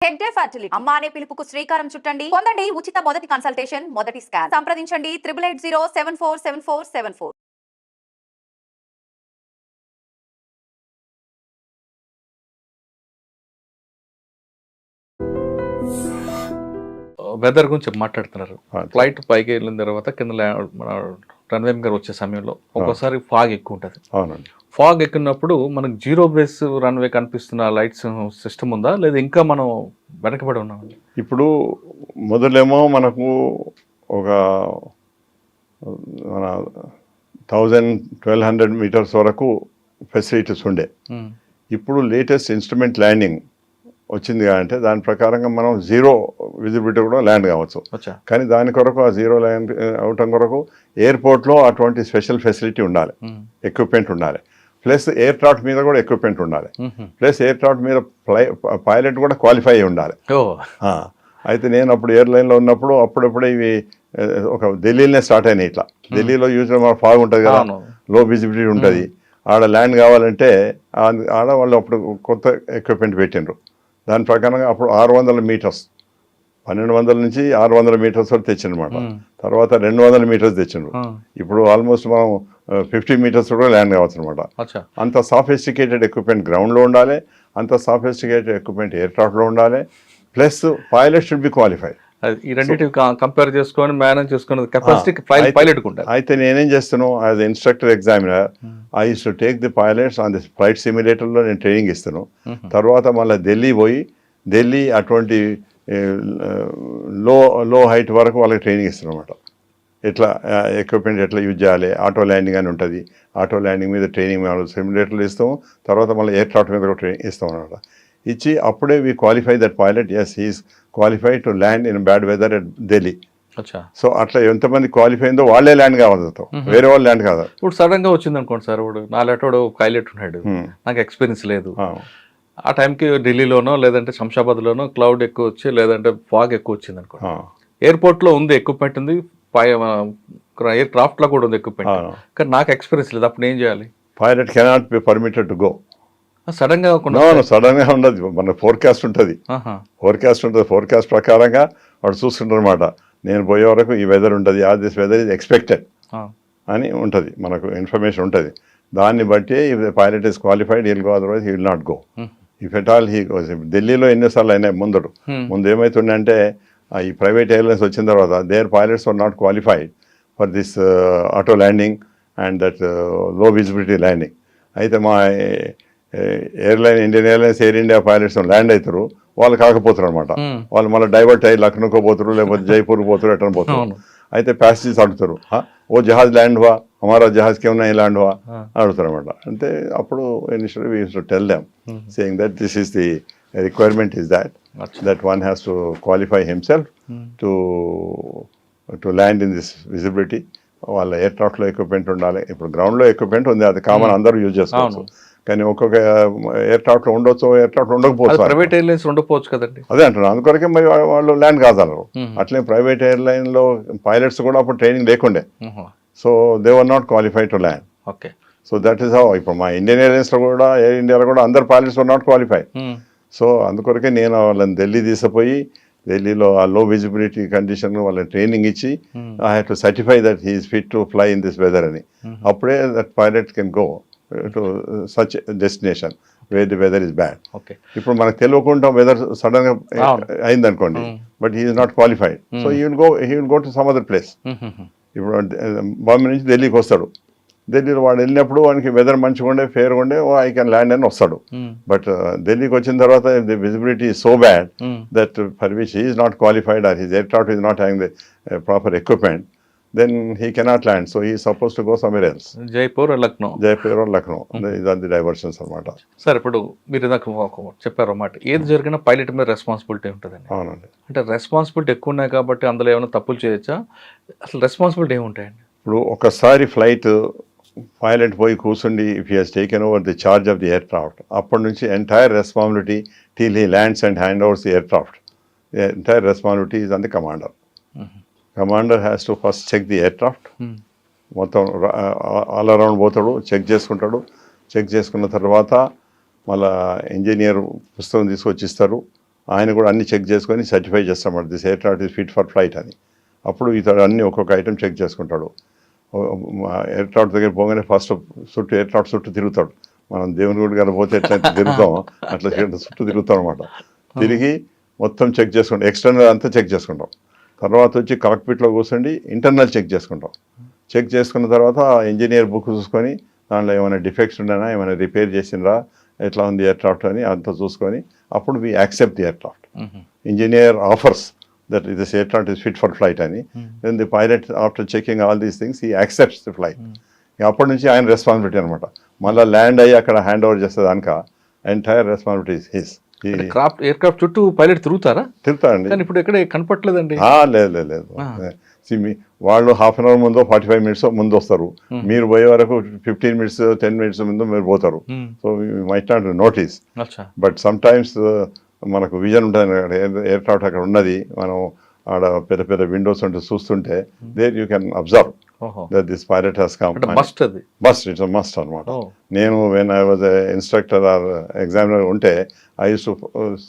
Tech day fertility అమ్మ అనే పిలుపుకు శ్రీకారం చుట్టండి. పొందండి ఉచిత మొదటి కన్సల్టేషన్, మొదటి స్కాన్. సంప్రదించండి 8880747474. వెదర్ గురించి మాట్లాడుతున్నారు. ఫ్లైట్ పైకి వెళ్ళిన తర్వాత కింద రన్వే గారు వచ్చే సమయంలో ఒక్కోసారి ఫాగ్ ఎక్కువ ఉంటుంది. అవునండి. ఫాగ్ ఎక్కినప్పుడు మనకు జీరో బేస్ రన్వే కనిపిస్తున్న లైట్స్ సిస్టమ్ ఉందా, లేదా ఇంకా మనం వెనకబడి ఉన్నామండి? ఇప్పుడు మొదలేమో మనకు ఒక మన 1200 మీటర్స్ వరకు ఫెసిలిటీస్ ఉండే. ఇప్పుడు లేటెస్ట్ ఇన్స్ట్రుమెంట్ ల్యాండింగ్ వచ్చింది అంటే దాని ప్రకారంగా మనం జీరో విజిబిలిటీ కూడా ల్యాండ్ కావచ్చు. కానీ దాని కొరకు ఆ జీరో ల్యాండ్ అవటం కొరకు ఎయిర్పోర్ట్లో అటువంటి స్పెషల్ ఫెసిలిటీ ఉండాలి, ఎక్విప్మెంట్ ఉండాలి. ప్లస్ ఎయిర్ క్రాఫ్ట్ మీద కూడా ఎక్విప్మెంట్ ఉండాలి. ప్లస్ ఎయిర్ క్రాఫ్ట్ మీద పైలట్ కూడా క్వాలిఫై అయి ఉండాలి. అయితే నేను అప్పుడు ఎయిర్లైన్లో ఉన్నప్పుడు అప్పుడప్పుడే ఇవి ఒక ఢిల్లీలోనే స్టార్ట్ అయినాయి. ఇట్లా ఢిల్లీలో యూజువల్ ఫాగ్ ఉంటుంది కదా, లో విజిబిలిటీ ఉంటుంది. ఆడ ల్యాండ్ కావాలంటే ఆడ వాళ్ళు అప్పుడు కొత్త ఎక్విప్మెంట్ పెట్టిండ్రు. దాని ప్రకారంగా అప్పుడు 600 మీటర్స్, 1200 నుంచి 600 మీటర్స్ వరకు తెచ్చిండ్రమాట. తర్వాత 200 మీటర్స్ తెచ్చిండ్రు. ఇప్పుడు ఆల్మోస్ట్ మనం 50 మీటర్స్ కూడా ల్యాండ్ కావచ్చు అనమాట. అంత సాఫిస్టికేటెడ్ ఎక్విప్మెంట్ గ్రౌండ్లో ఉండాలి, అంత సాఫిస్టికేటెడ్ ఎక్విప్మెంట్ ఎయిర్ క్రాఫ్ట్లో ఉండాలి. Plus pilot should be qualified. ఈ రెండింటి కంపేర్ చేసుకొని మేనేజ్ చేసుకునే కెపాసిటీ పైలట్ ఉంటాయి. అయితే నేనేం చేస్తాను, as instructor examiner I used to take the pilots on the flight సిమ్యులేటర్లో నేను ట్రైనింగ్ ఇస్తాను. తర్వాత మళ్ళీ ఢిల్లీ అటువంటి లో హైట్ వరకు వాళ్ళకి ట్రైనింగ్ ఇస్తాను అనమాట. ఎట్లా ఎక్విప్మెంట్ ఎట్లా యూజ్ చేయాలి, ఆటో ల్యాండింగ్ అని ఉంటుంది. ఆటో ల్యాండింగ్ మీద ట్రైనింగ్ మేము సిమ్యులేటర్లు ఇస్తాము. తర్వాత మళ్ళీ ఎయిర్ క్రాఫ్ట్ మీద కూడా ట్రైనింగ్ ఇస్తాం అనమాట. ఇచ్చి అప్పుడే we qualify that pilot, yes he is qualified to land in bad weather at Delhi. So అట్లా ఎంతమంది క్వాలిఫై అయిందో వాళ్ళే ల్యాండ్ కావద్దు, వేరే వాళ్ళు ల్యాండ్ కాదు. ఇప్పుడు సడన్ గా వచ్చింది అనుకోండి సార్, ఇప్పుడు నాలుగు పైలట్ ఉన్నాడు, నాకు ఎక్స్పీరియన్స్ లేదు. ఆ టైంకి ఢిల్లీలోనో లేదంటే శంషాబాద్లోనో క్లౌడ్ ఎక్కువ వచ్చి లేదంటే ఫాగ్ ఎక్కువ వచ్చింది అనుకో, ఎయిర్పోర్ట్లో ఉంది ఎక్విప్మెంట్ ఉంది, ఎయిర్ క్రాఫ్ట్ లో కూడా ఉంది ఎక్విప్మెంట్, కానీ నాకు ఎక్స్పీరియన్స్ లేదు. అప్పుడు ఏం చేయాలి? Pilot cannot be permitted to go. Sudden గా ఉండదు, మన ఫోర్కాస్ట్ ఉంటుంది. ఫోర్కాస్ట్ ప్రకారంగా వాడు చూస్తుంటారు అనమాట. నేను పోయే వరకు ఈ వెదర్ ఉంటుంది, దిస్ వెదర్ ఇస్ ఎక్స్పెక్టెడ్ అని ఉంటుంది, మనకు ఇన్ఫర్మేషన్ ఉంటుంది. దాన్ని బట్టి if the pilot is qualified he'll go, otherwise he will not go. If at all he goes. ఢిల్లీలో ఎన్నిసార్లు అయినాయి ముందు ఏమవుతుండే అంటే ఈ ప్రైవేట్ ఎయిర్లైన్స్ వచ్చిన తర్వాత there pilots are not qualified for this auto landing and that low visibility landing. అయితే మా airline, Indian airlines, air India pilots land అవుతారు, వాళ్ళు కాకపోతారు అనమాట. వాళ్ళు మళ్ళీ డైవర్ట్ అయ్యి లక్నోకి పోతారు, లేకపోతే జైపూర్ పోతారు, ఎట్లా పోతారు. అయితే ప్యాసింజర్స్ అడుగుతారు, ఓ జహాజ్ ల్యాండ్ హువా, హమారా జహాజ్ కే ఉన్నాయి ల్యాండ్ హువా అడుగుతారు అనమాట. అంటే అప్పుడు initially we use to tell them saying that this is the requirement is that one has to qualify himself to land in this visibility. వాళ్ళ ఎయిర్ క్రాఫ్ట్లో ఎక్విప్మెంట్ ఉండాలి. ఇప్పుడు గ్రౌండ్లో ఎక్విప్మెంట్ ఉంది, అది కామన్, అందరూ యూజ్ చేసుకోవచ్చు. కానీ ఒక్కొక్క ఎయిర్ క్రాఫ్ట్లో ఉండొచ్చు, ఎయిర్ క్రాఫ్ట్లో ఉండకపోవచ్చు, ప్రైవేట్ ఎయిర్లైన్స్ ఉండకపోవచ్చు కదండి. అదే అంటున్నాను, అందుకొరకే మరి వాళ్ళు ల్యాండ్ కాగలరు. అట్లే ప్రైవేట్ ఎయిర్లైన్లో పైలట్స్ కూడా అప్పుడు ట్రైనింగ్ లేకుండే, so they were not qualified to land. Okay, so that is how. ఇప్పుడు మా ఇండియన్ ఎయిర్లైన్స్లో కూడా, ఎయిర్ ఇండియాలో కూడా అందరు pilots were not qualified. So అందుకొరకే నేను వాళ్ళని ఢిల్లీ తీసుకుపోయి ఢిల్లీలో ఆ లో విజిబిలిటీ కండిషన్ వాళ్ళని ట్రైనింగ్ ఇచ్చి I have to certify that he is fit to fly in this weather అని. అప్పుడే that pilot can go to such destination where the weather is bad. ఇప్పుడు మనకు తెలియకుండా వెదర్ సడన్ గా అయింది అనుకోండి, but he is not qualified, so he will go to some other place. ఇప్పుడు బాంబే నుంచి ఢిల్లీకి వస్తాడు, ఢిల్లీలో వాడు వెళ్ళినప్పుడు వానికి వెదర్ మంచిగా ఉండే, ఫేర్గా ఉండే, ఐ కెన్ ల్యాండ్ అని వస్తాడు. బట్ ఢిల్లీకి వచ్చిన తర్వాత the visibility is so bad that for which he is not qualified are his air craft is not having the proper equipment, then he cannot land, so he is supposed to go somewhere else. Jaipur or Lucknow. These are the diversions అన్నమాట. Sir ఇప్పుడు మీరు నాకు చెప్పారు అన్నమాట, ఏది జరిగినా pilot మీద responsibility ఉంటుందండి. అవునండి. అంటే రెస్పాన్సిబిలిటీ ఎక్కువ ఉన్నాయి కాబట్టి అందులో ఏమైనా తప్పులు చేయొచ్చా? అసలు రెస్పాన్సిబిలిటీ ఏముంటాయండి? ఇప్పుడు ఒకసారి ఫ్లైట్ పైలట్ పోయి కూర్చుండి, if he has taken over the charge of the aircraft, అప్పటి నుంచి entire responsibility till he lands and hand overs the aircraft, entire responsibility is on the commander. Commander has to first check the aircraft, మొత్తం all around పోతాడు, check చేసుకుంటాడు. Check చేసుకున్న తర్వాత మళ్ళా engineer పుస్తకం తీసుకొచ్చి ఇస్తారు, ఆయన కూడా అన్ని చెక్ చేసుకొని సర్టిఫై చేస్తామన్నమాట this aircraft is fit for flight అని. అప్పుడు ఇతడు అన్ని ఒక్కొక్క ఐటమ్ చెక్ చేసుకుంటాడు. ఎయిర్క్రాఫ్ట్ దగ్గర పోగానే ఫస్ట్ చుట్టూ ఎయిర్క్రాఫ్ట్ చుట్టూ తిరుగుతాడు. మనం దేవుని గుడి గారు పోతే ఎట్లా తిరుగుతాం అట్లా చుట్టూ తిరుగుతాం అనమాట. తిరిగి మొత్తం చెక్ చేసుకుంటాం, ఎక్స్టర్నల్ అంతా చెక్ చేసుకుంటాం. తర్వాత వచ్చి కాక్పిట్లో కూర్చోండి ఇంటర్నల్ చెక్ చేసుకుంటాం. చెక్ చేసుకున్న తర్వాత ఇంజనీర్ బుక్ చూసుకొని దాంట్లో ఏమైనా డిఫెక్ట్స్ ఉండనా, ఏమైనా రిపేర్ చేసిండ్రా, ఎట్లా ఉంది ఎయిర్క్రాఫ్ట్ అని అంతా చూసుకొని అప్పుడు we accept the aircraft. Engineer offers that this aircraft is fit for flight అని. Then the pilot after checking all these things he accepts the flight. అప్పటి నుంచి ఆయన రెస్పాన్సిబిలిటీ అనమాట. మళ్ళీ ల్యాండ్ అయ్యి అక్కడ హ్యాండ్ ఓవర్ చేస్తే దానిక entire responsibility is his. Aircraft చుట్టూ పైలట్ తిరుగుతారండి. కానీ ఇప్పుడు ఎక్కడ కనపట్లేదండి. లేదు వాళ్ళు హాఫ్ అన్ అవర్ ముందో 45 minutes ముందు వస్తారు. మీరు పోయే వరకు 15 minutes 10 minutes ముందు మీరు పోతారు. So might not notice, but sometimes మనకు విజన్ ఉంటుంది. ఎయిర్క్రాఫ్ట్ అక్కడ ఉన్నది, మనం ఆడ పెద్ద పెద్ద విండోస్ ఉంటే చూస్తుంటే there you can observe that this pilot has come. Must it's must అనమాట. నేను when I was instructor or examiner ఉంటే I used to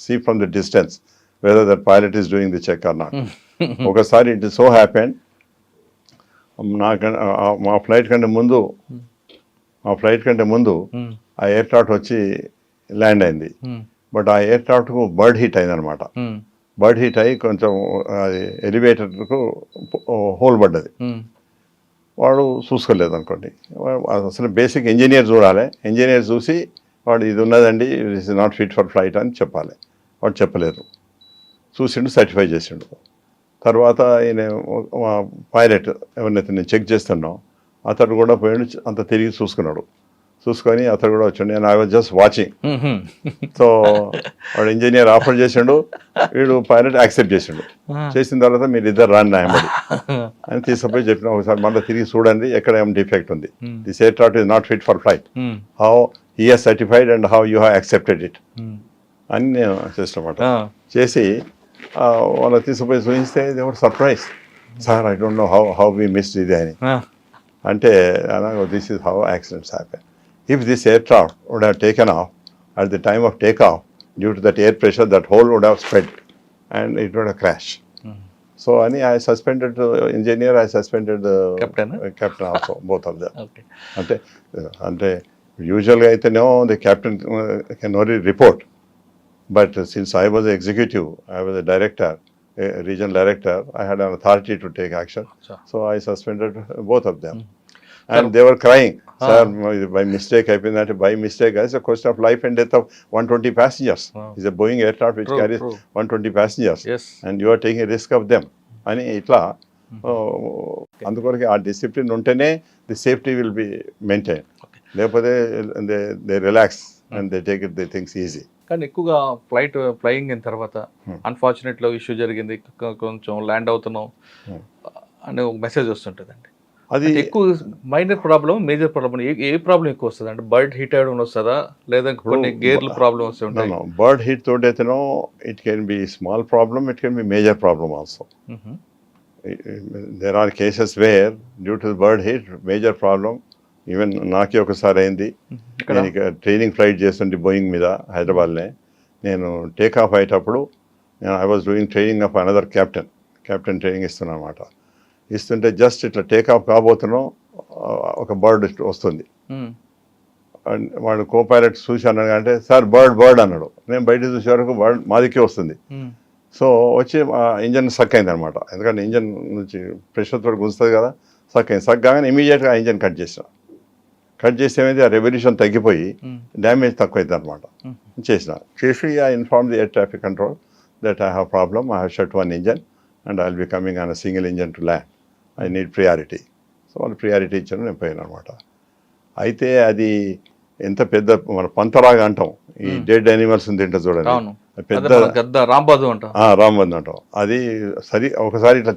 see from the distance whether that pilot is doing the check or not. ఒకసారి it is so happen, మా flight కంటే ముందు ఆ aircraft వచ్చి land అయింది. బట్ ఆ ఎయిర్క్రాఫ్ట్కు బర్డ్ హిట్ అయిందనమాట. బర్డ్ హిట్ అయ్యి కొంచెం అది ఎలివేటర్కు హోల్ పడ్డది. వాడు చూసుకోలేదు అనుకోండి. అసలు బేసిక్ ఇంజనీర్ చూడాలి. ఇంజనీర్ చూసి వాడు ఇది ఉన్నదండి, it is not fit for flight అని చెప్పాలి. వాడు చెప్పలేదు, చూసిండు, సర్టిఫై చేసిండు. తర్వాత ఈయన పైలట్ ఎవరినైతే నేను చెక్ చేస్తున్నాం అతడు కూడా పోయాడు, అంత తిరిగి చూసుకొని అతడు కూడా వచ్చాడు. నేను I was just watching. So వాడు ఇంజనీర్ ఆఫర్ చేసిండు, వీడు పైలట్ యాక్సెప్ట్ చేసిండు. చేసిన తర్వాత మీరు ఇద్దరు రాండి నాయమడి అని తీసుకుపోయి చెప్పిన. ఒకసారి మళ్ళీ తిరిగి చూడండి ఎక్కడ ఏం డిఫెక్ట్ ఉంది. This aircraft is not fit for flight, how he has certified and how you have accepted it అని నేను చేసినమాట. చేసి వాళ్ళకి తీసుకుపోయి చూపిస్తే they were surprise, sir I don't know how we missed ఇది అని. అంటే this is how accidents happen. If this aircraft would have taken off at the time of takeoff, due to that air pressure, that hole would have spread and it would have crashed. So I suspended the engineer, I suspended the captain also, both of them. అంటే usually అయితేనేమో the captain can only report. But since I was the executive, I was a director, a regional director, I had an authority to take action. So I suspended both of them. And they were crying, sir, by mistake అయిపోయిందంటే by mistake. It's a question of life and death of 120 passengers. It's a Boeing aircraft which carries 120 passengers. And you are taking a risk of them. అని ఇట్లా అందుకొరకు ఆ discipline ఉంటేనే the safety will be maintain. లేకపోతే they relax and they take it the things easy. కానీ ఎక్కువగా flying అయిన తర్వాత అన్ఫార్చునేట్లో ఇష్యూ జరిగింది, కొంచెం ల్యాండ్ అవుతున్నాం అనే ఒక మెసేజ్ వస్తుంటుందండి. అది ఎక్కువ మైనర్ ప్రాబ్లం, మేజర్ ప్రాబ్లం, ఏ ప్రాబ్లం ఎక్కువ వస్తుంది అంటే బర్డ్ హిట్ అవ్వడం వస్తుందా లేదా కొన్ని గేర్ల ప్రాబ్లం వస్తుంటాయి? బర్డ్ హిట్ తోటి అయితేనో it can be small problem, it can be major problem also. There are cases where due to bird hit major problem. Even నాకే ఒకసారి అయింది. నేను ట్రైనింగ్ ఫ్లైట్ చేస్తుంటే బోయింగ్ మీద హైదరాబాద్నే. నేను టేక్ ఆఫ్ అయ్యేటప్పుడు I was doing training of another captain training ఇస్తున్నాను అనమాట. ఇస్తుంటే జస్ట్ ఇట్లా టేక్ ఆఫ్ కాబోతున్నాం, ఒక బర్డ్ వస్తుంది. వాడు కో పైలట్ చూసి అన్నాడు అంటే సార్ బర్డ్ అన్నాడు. నేను బయట చూసే వరకు బర్డ్ మాదికే వస్తుంది. సో వచ్చి ఇంజన్ సక్ అయింది అనమాట. ఎందుకంటే ఇంజన్ నుంచి ప్రెషర్ తోటి గుంజుతుంది కదా, సక్ కాగానే ఇమీడియట్గా ఆ ఇంజన్ కట్ చేస్తే ఏమైంది, ఆ రెవల్యూషన్ తగ్గిపోయి డ్యామేజ్ తక్కువ అవుతుంది అనమాట. చేసి I inform the air traffic control that I have problem, I have shut one engine and I'll be coming on a single engine to land. I need priority. So వాళ్ళు priority ఇచ్చారు, నేను పోయాను అనమాట. అయితే అది ఎంత పెద్ద మన పంతలాగా అంటాం, ఈ డెడ్ యానిమల్స్ తింటే చూడండి, పెద్ద రాంబాదు అంటాం. అది ఒకసారి ఇట్లా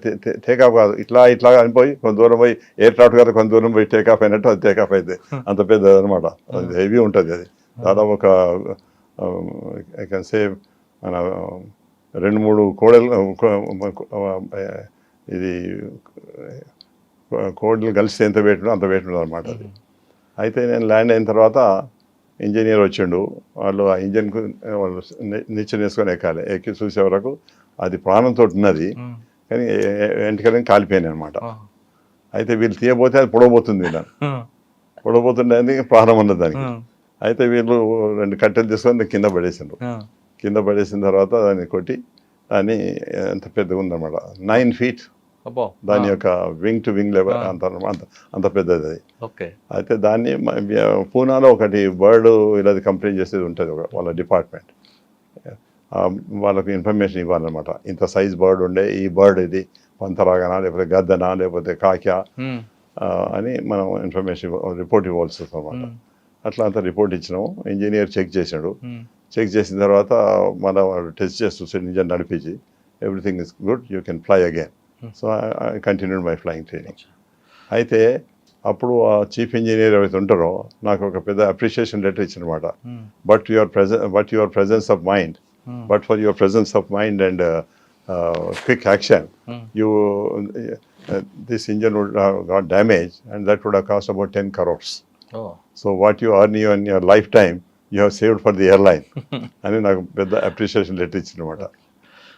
టేకాఫ్ కాదు, ఇట్లా అనిపోయి కొంత దూరం పోయి ఎయిర్క్రాఫ్ట్ గారు కొంత దూరం పోయి టేకాఫ్ అయినట్టు అది టేకాఫ్ అయితే అంత పెద్దది అనమాట. అది హెవీ ఉంటుంది. అది దాదాపు ఒక ఐ కెన్ సే మన 2-3 కోడలు ఇది కోడలు కలిసి ఎంత వెయిట్ ఉందో అంత వెయిట్ ఉండదు అనమాట అది. అయితే నేను ల్యాండ్ అయిన తర్వాత ఇంజనీర్ వచ్చిండు, వాళ్ళు ఆ ఇంజన్కు వాళ్ళు నిచ్చెన వేసుకొని ఎక్కాలి, ఎక్కి చూసే వరకు అది ప్రాణంతో ఉన్నది కానీ వెంటనే కాలిపోయాను అనమాట. అయితే వీళ్ళు తీయబోతే అది పొడవబోతుంది, పొడవబోతుండే ప్రాణం ఉన్నది దానికి. అయితే వీళ్ళు 2 కట్టెలు తీసుకొని కింద పడేసిండ్రు. కింద పడేసిన తర్వాత దాన్ని కొట్టి దాన్ని ఎంత పెద్దగా ఉందన్నమాట, 9 feet దాని యొక్క వింగ్ టు వింగ్ లెవెల్ అంత పెద్దది అది. అయితే దాన్ని పూనాలో ఒకటి బర్డ్ ఇలాది కంప్లైంట్ చేసేది ఉంటుంది వాళ్ళ డిపార్ట్మెంట్, వాళ్ళకు ఇన్ఫర్మేషన్ ఇవ్వాలన్నమాట. ఇంత సైజ్ బర్డ్ ఉండే, ఈ బర్డ్ ఇది పంతరాగనా లేకపోతే గద్దనా లేకపోతే కాక్యా అని మనం ఇన్ఫర్మేషన్ రిపోర్ట్ ఇవ్వాల్సి వస్తుంది అన్నమాట. అట్లా అంత రిపోర్ట్ ఇచ్చినాము. ఇంజనీర్ చెక్ చేశాడు. చెక్ చేసిన తర్వాత మళ్ళీ టెస్ట్ చేస్తూ ఇంజన్ నడిపించి everything is good, you can fly again. So I continued my flying training. అయితే అప్పుడు ఆ చీఫ్ ఇంజనీర్ ఎవరైతే ఉంటారో నాకు ఒక పెద్ద అప్రిషియేషన్ లెటర్ ఇచ్చినమాట. But your presence of mind, but for your presence of mind and quick action, this engine would have got damaged and that would have cost about 10 crores. So what you earn in your lifetime, you have saved for the airline. అని నాకు పెద్ద appreciation letter ఇచ్చినమాట.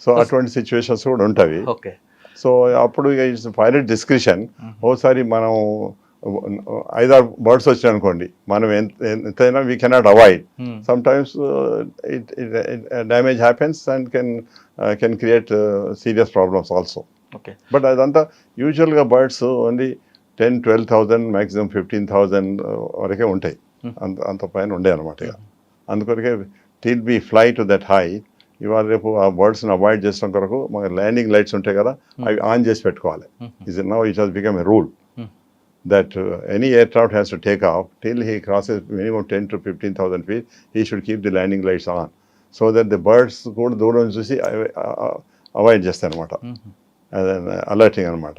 So అటువంటి situations కూడా ఉంటాయి. So అప్పుడు it's pilot discretion. ఓసారి మనం 5-6 birds వచ్చాయి అనుకోండి, మనం ఎంతైనా we cannot avoid. Some times damage happens and can create serious problems also. But అదంతా యూజువల్గా బర్డ్స్ ఓన్లీ 10,000-12,000 మ్యాక్సిమం 15,000 వరకే ఉంటాయి, అంత పైన ఉండే అనమాట. ఇక అందుకొరకే till we fly to that high. ఇవాళ రేపు ఆ బర్డ్స్ని అవాయిడ్ చేసిన కొరకు మన ల్యాండింగ్ లైట్స్ ఉంటాయి కదా, అవి ఆన్ చేసి పెట్టుకోవాలి. Now it has become a rule that any aircraft has to take off till he crosses minimum 10 to 15,000 feet. He should keep the landing lights on so that the birds కూడా దూరం చూసి avoid చేస్తాయి అనమాట. Alerting అనమాట.